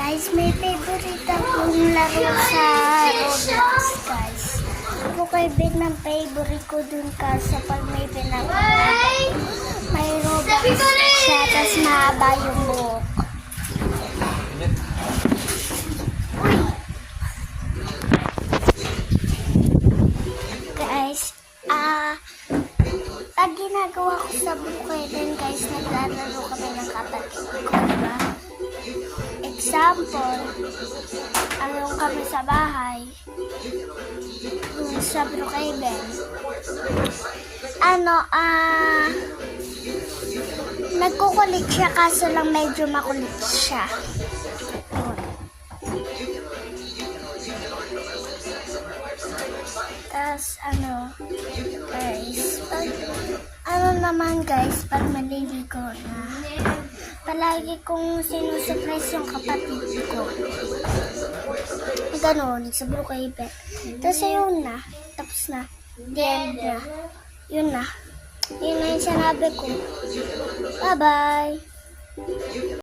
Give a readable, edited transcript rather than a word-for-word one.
Guys, may favorite akong laro sa Roblox, guys. Ako kay Ben ng favorite ko dun sa pag may may Roblox siya, tas mahaba yung buhok. Guys, pag ginagawa ko sa bukay din, guys, naglalaro kami ng kapatid ko, diba? Example, yung kami sa bahay, yung sa Brookhaven, nagkukulit siya kaso lang medyo makulit siya. Tapos, guys, pag maliligo na, palagi kong sinusurprise yung kapatid ko. Ganon, sa Brookhaven. Tapos yun na, tapos na, the end na. Yun na yung sinabi ko. Bye-bye!